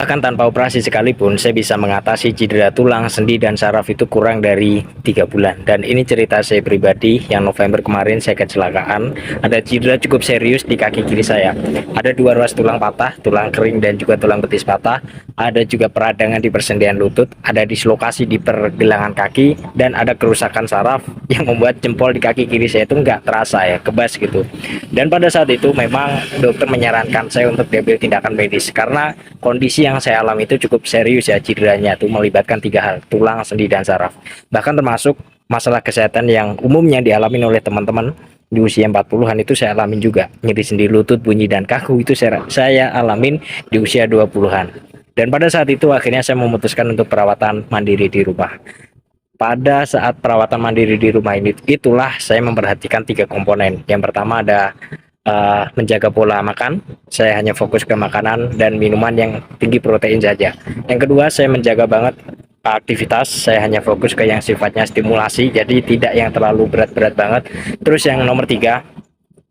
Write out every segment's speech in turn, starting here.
Bahkan tanpa operasi sekalipun, saya bisa mengatasi cedera tulang, sendi, dan saraf itu kurang dari 3 bulan. Dan ini cerita saya pribadi, yang November kemarin saya kecelakaan, ada cedera cukup serius di kaki kiri saya. Ada 2 ruas tulang patah, tulang kering dan juga tulang betis patah. Ada juga peradangan di persendian lutut, ada dislokasi di pergelangan kaki, dan ada kerusakan saraf yang membuat jempol di kaki kiri saya itu nggak terasa ya, kebas gitu. Dan pada saat itu memang dokter menyarankan saya untuk diambil tindakan medis karena kondisi yang saya alami itu cukup serius ya, cederanya itu melibatkan 3 hal, tulang, sendi, dan saraf. Bahkan termasuk masalah kesehatan yang umumnya dialami oleh teman-teman di usia 40-an itu saya alamin juga. Nyeri sendi lutut, bunyi, dan kaku itu saya alamin di usia 20-an. Dan pada saat itu akhirnya saya memutuskan untuk perawatan mandiri di rumah. Pada saat perawatan mandiri di rumah ini, itulah saya memperhatikan 3 komponen. Yang pertama ada menjaga pola makan. Saya hanya fokus ke makanan dan minuman yang tinggi protein saja. Yang kedua, saya menjaga banget aktivitas. Saya hanya fokus ke yang sifatnya stimulasi, jadi tidak yang terlalu berat-berat banget. Terus yang nomor 3,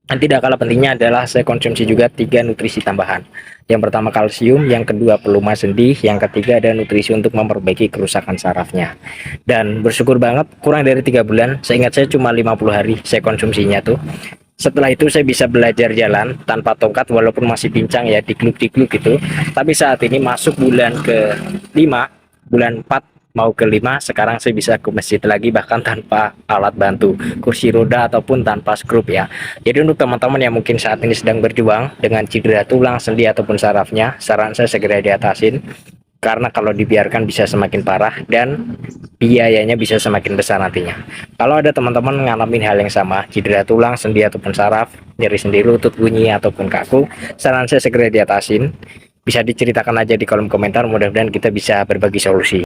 dan tidak kalah pentingnya adalah saya konsumsi juga 3 nutrisi tambahan. Yang pertama kalsium, yang kedua pelumas sendi, yang ketiga ada nutrisi untuk memperbaiki kerusakan sarafnya. Dan bersyukur banget kurang dari 3 bulan, saya ingat saya cuma 50 hari saya konsumsinya tuh. Setelah itu saya bisa belajar jalan tanpa tongkat walaupun masih pincang ya, digluk-digluk gitu. Tapi saat ini masuk bulan ke-5, bulan 4 mau ke-5, sekarang saya bisa ke masjid lagi bahkan tanpa alat bantu, kursi roda ataupun tanpa skrup ya. Jadi untuk teman-teman yang mungkin saat ini sedang berjuang dengan cedera tulang, sendi ataupun sarafnya, saran saya segera diatasin karena kalau dibiarkan bisa semakin parah dan biayanya bisa semakin besar nantinya. Kalau ada teman-teman ngalamin hal yang sama, cedera tulang, sendi ataupun saraf, nyeri sendi lutut, bunyi ataupun kaku, saran saya segera diatasin. Bisa diceritakan aja di kolom komentar, mudah-mudahan kita bisa berbagi solusi.